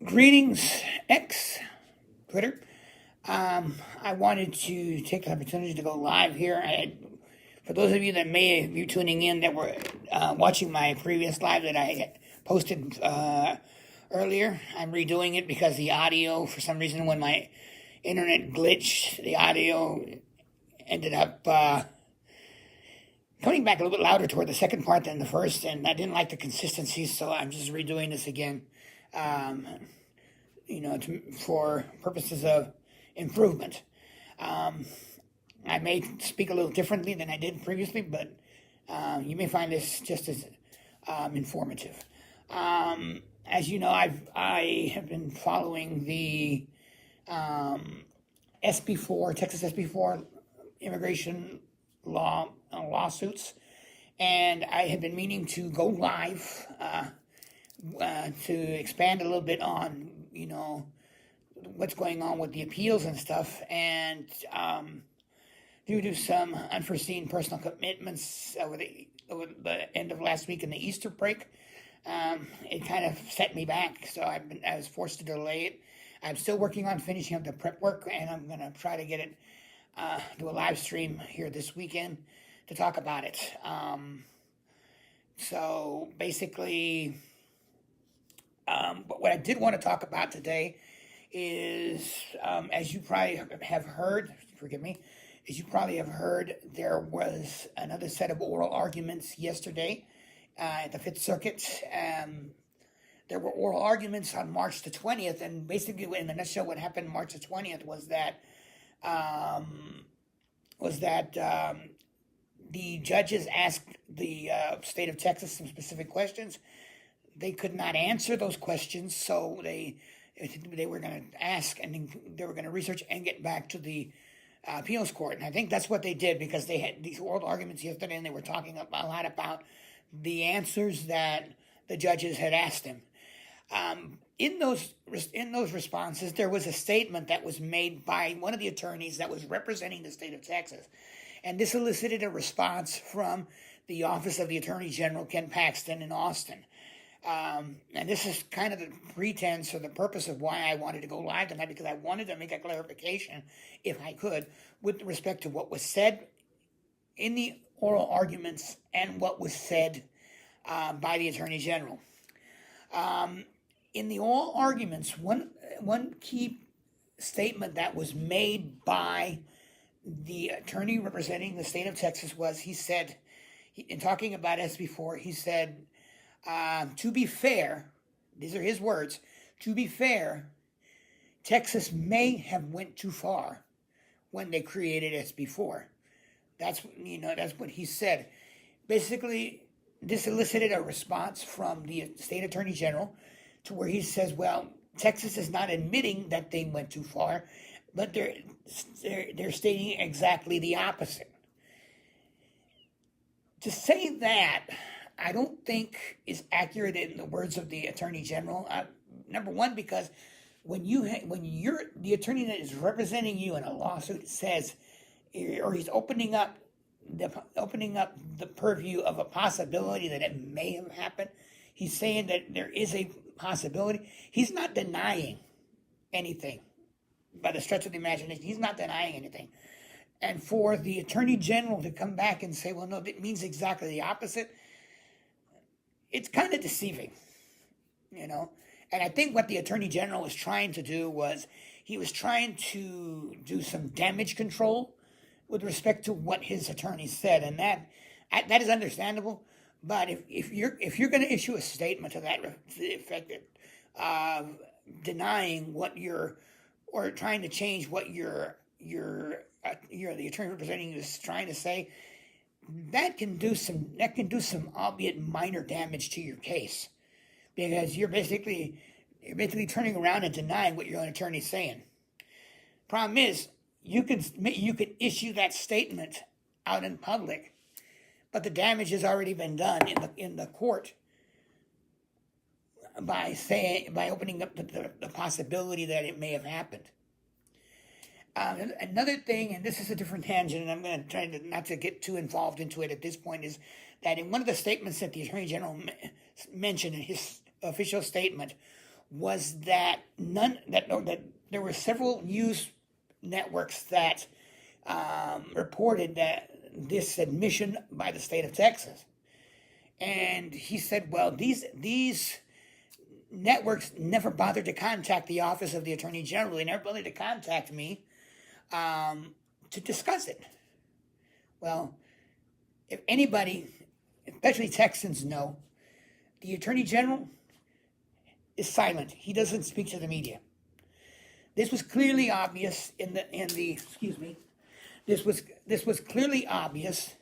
Greetings, X, Twitter. I wanted to take the opportunity to go live here. For those of you that may be tuning in that were watching my previous live that I posted earlier, I'm redoing it because the audio, for some reason, when my internet glitched, the audio ended up coming back a little bit louder toward the second part than the first, and I didn't like the consistency, so I'm just redoing this again. Um, for purposes of improvement. I may speak a little differently than I did previously, but you may find this just as informative. As you know, I have been following the SB4, Texas SB4 immigration law lawsuits, and I have been meaning to go live to expand a little bit on what's going on with the appeals and stuff, and due to some unforeseen personal commitments over the end of last week and the Easter break, it kind of set me back. So I was forced to delay it. I'm still working on finishing up the prep work, and I'm gonna try to get it do a live stream here this weekend to talk about it. So basically, but what I did want to talk about today is, as you probably have heard, forgive me, as you probably have heard, there was another set of oral arguments yesterday at the Fifth Circuit. There were oral arguments on March the 20th, and basically, in a nutshell, what happened March the 20th was that the judges asked the state of Texas some specific questions. They could not answer those questions, so they were going to ask, and then they were going to research and get back to the appeals court. And I think that's what they did, because they had these oral arguments yesterday, and they were talking a lot about the answers that the judges had asked them. In those responses, there was a statement that was made by one of the attorneys that was representing the state of Texas, and this elicited a response from the Office of the Attorney General, Ken Paxton, in Austin. And this is kind of the pretense or the purpose of why I wanted to go live tonight, because I wanted to make a clarification, if I could, with respect to what was said in the oral arguments and what was said by the Attorney General. In the oral arguments, one key statement that was made by the attorney representing the state of Texas was, he said, in talking about SB4, he said, to be fair, these are his words, to be fair, Texas may have went too far when they created SB4. That's what he said. Basically, this elicited a response from the state attorney general to where he says, well, Texas is not admitting that they went too far, but they're stating exactly the opposite. To say that, I don't think is accurate in the words of the attorney general. Number one, because when you're the attorney that is representing you in a lawsuit says, or he's opening up the purview of a possibility that it may have happened, he's saying that there is a possibility. He's not denying anything by the stretch of the imagination. He's not denying anything. And for the attorney general to come back and say, well, no, that means exactly the opposite, it's kind of deceiving, And I think what the attorney general was trying to do was he was trying to do some damage control with respect to what his attorney said, and that is understandable. But if you're going to issue a statement to that effect, denying what or trying to change what the attorney representing you is trying to say, that can do some albeit minor damage to your case, because you're basically turning around and denying what your own attorney's saying. Problem is, you could issue that statement out in public, but the damage has already been done in the court by opening up the possibility that it may have happened. Another thing, and this is a different tangent, and I'm going to try not to get too involved into it at this point, is that in one of the statements that the Attorney General mentioned in his official statement was that that there were several news networks that reported that this admission by the state of Texas. And he said, well, these networks never bothered to contact the office of the Attorney General. They never bothered to contact me to discuss it. Well, if anybody, especially Texans, know, the Attorney General is silent. He doesn't speak to the media. This was clearly obvious in the excuse me. This was clearly obvious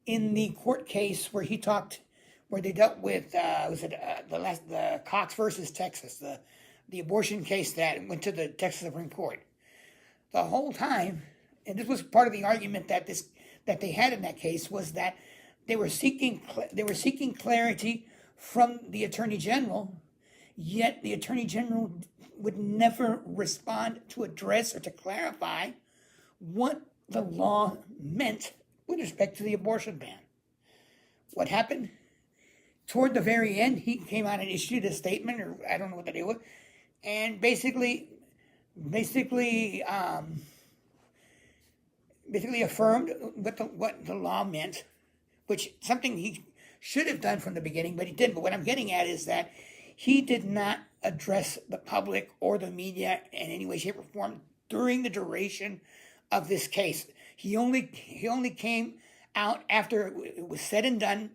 in the court case where they dealt with the Cox versus Texas, the abortion case that went to the Texas Supreme Court. The whole time, and this was part of the argument that they had in that case, was that they were seeking clarity from the Attorney General, yet the Attorney General would never respond to address or to clarify what the law meant with respect to the abortion ban. What happened? Toward the very end, he came out and issued a statement, or I don't know what the deal was, and basically affirmed what the law meant, which something he should have done from the beginning, but he didn't. But what I'm getting at is that he did not address the public or the media in any way, shape, or form during the duration of this case. He only came out after it was said and done,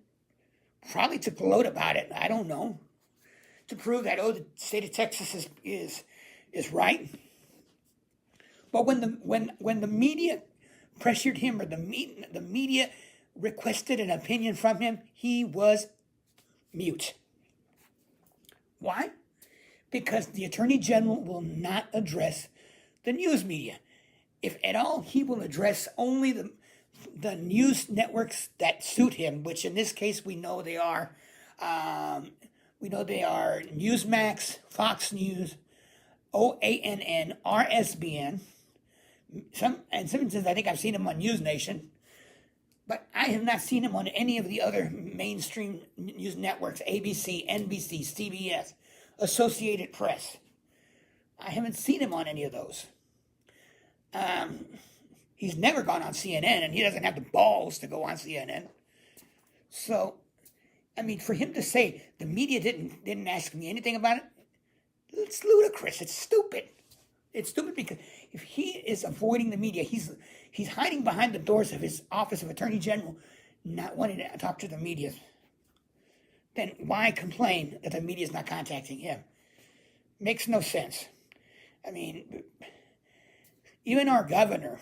probably to gloat about it. I don't know, to prove that the state of Texas is right. But when the media pressured him, or the media requested an opinion from him, he was mute. Why? Because the Attorney General will not address the news media. If at all, he will address only the news networks that suit him, which in this case we know they are. Newsmax, Fox News, OANN, RSBN. Some instances I think I've seen him on News Nation, but I have not seen him on any of the other mainstream news networks: ABC, NBC, CBS, Associated Press. I haven't seen him on any of those. He's never gone on CNN, and he doesn't have the balls to go on CNN. So, I mean, for him to say the media didn't ask me anything about it, it's ludicrous. It's stupid. It's stupid because if he is avoiding the media, he's hiding behind the doors of his office of Attorney General, not wanting to talk to the media. Then why complain that the media is not contacting him? Makes no sense. I mean, even our governor,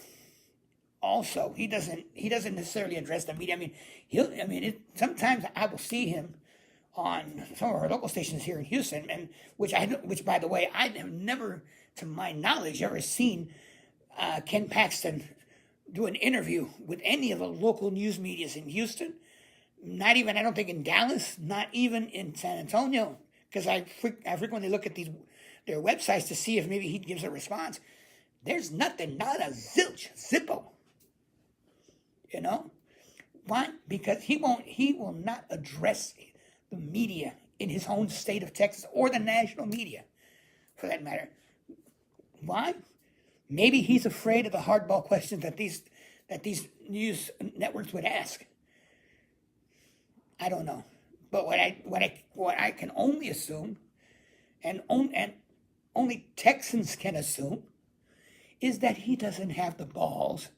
also, he doesn't necessarily address the media. I mean, sometimes I will see him on some of our local stations here in Houston, and which by the way, I have never, to my knowledge, ever seen Ken Paxton do an interview with any of the local news medias in Houston. Not even, I don't think, in Dallas, not even in San Antonio, because I frequently look at their websites to see if maybe he gives a response. There's nothing, not a zilch, zippo. You know? Why? Because he will not address the media in his own state of Texas, or the national media, for that matter. Why? Maybe he's afraid of the hardball questions that these news networks would ask. I don't know. But what I can only assume, and only Texans can assume, is that he doesn't have the balls,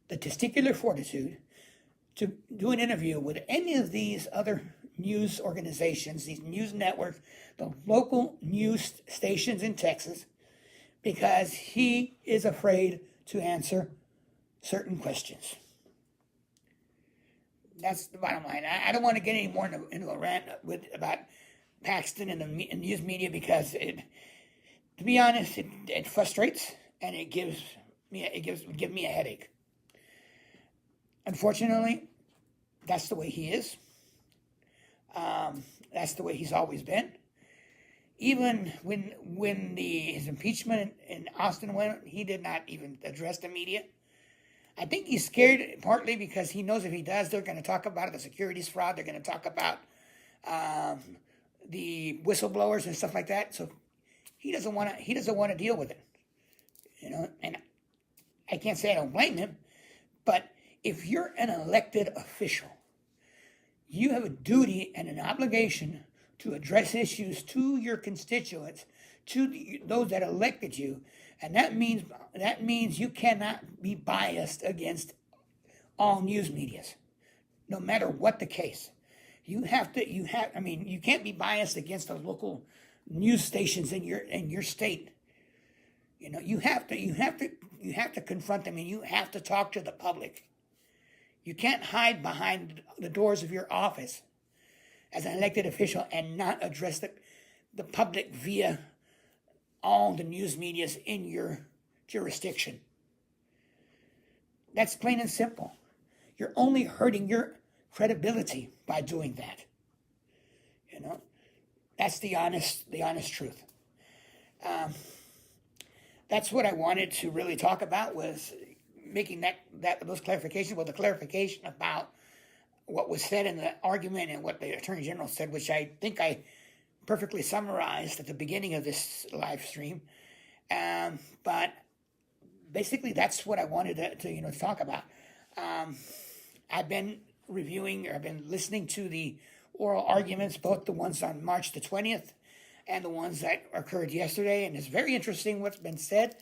the testicular fortitude, to do an interview with any of these other news organizations, these news networks, the local news stations in Texas, because he is afraid to answer certain questions. That's the bottom line. I don't want to get any more into a rant about Paxton and the news media, because to be honest, it frustrates, and it would give me a headache. Unfortunately, that's the way he is. That's the way he's always been. Even when his impeachment in Austin went, he did not even address the media. I think he's scared partly because he knows if he does, they're going to talk about the securities fraud. They're going to talk about the whistleblowers and stuff like that. So he doesn't want to deal with it, And I can't say I don't blame him, but if you're an elected official, you have a duty and an obligation to address issues to your constituents, to those that elected you, and that means you cannot be biased against all news medias, no matter what the case. You can't be biased against the local news stations in your state. You have to confront them, and you have to talk to the public. You can't hide behind the doors of your office as an elected official and not address the public via all the news medias in your jurisdiction. That's plain and simple. You're only hurting your credibility by doing that. That's the honest truth. That's what I wanted to really talk about, was making those clarifications. Well, the clarification about what was said in the argument and what the Attorney General said, which I think I perfectly summarized at the beginning of this live stream. But basically, that's what I wanted to talk about. I've been listening to the oral arguments, both the ones on March the 20th and the ones that occurred yesterday, and it's very interesting what's been said.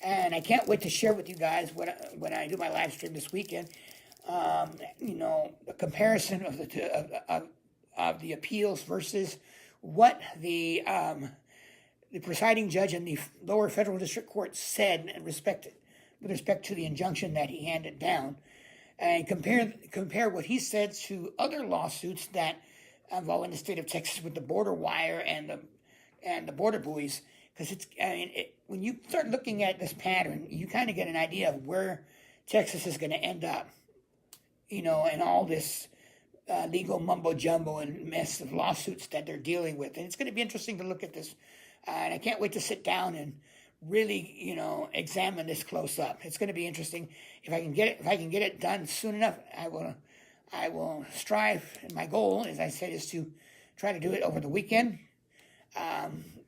And I can't wait to share with you guys when I do my live stream this weekend. A comparison of the appeals versus what the presiding judge in the lower federal district court said with respect to the injunction that he handed down, and compare what he said to other lawsuits that involve in the state of Texas with the border wire and the border buoys. Because when you start looking at this pattern, you kind of get an idea of where Texas is going to end up, and all this legal mumbo jumbo and mess of lawsuits that they're dealing with. And it's going to be interesting to look at this, and I can't wait to sit down and really, examine this close up. It's going to be interesting. If I can get it done soon enough, I will strive. And my goal, as I said, is to try to do it over the weekend.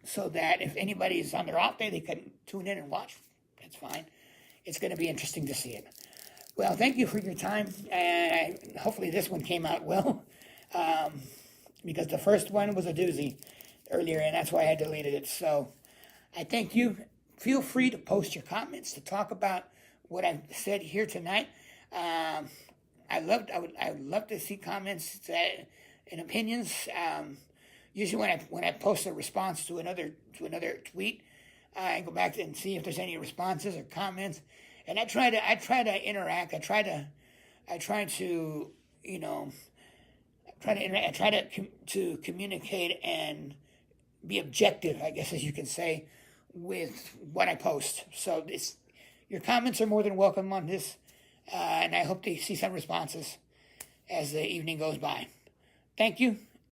So that if anybody's on their off day, they can tune in and watch. That's fine. It's going to be interesting to see it. Well, thank you for your time, and hopefully this one came out well, because the first one was a doozy earlier, and that's why I deleted it. So I thank you. Feel free to post your comments to talk about what I've said here tonight. I would love to see comments and opinions. Usually when I post a response to another tweet, I go back and see if there's any responses or comments, and I try to interact. I try to communicate and be objective, I guess, as you can say, with what I post. So your comments are more than welcome on this, and I hope to see some responses as the evening goes by. Thank you.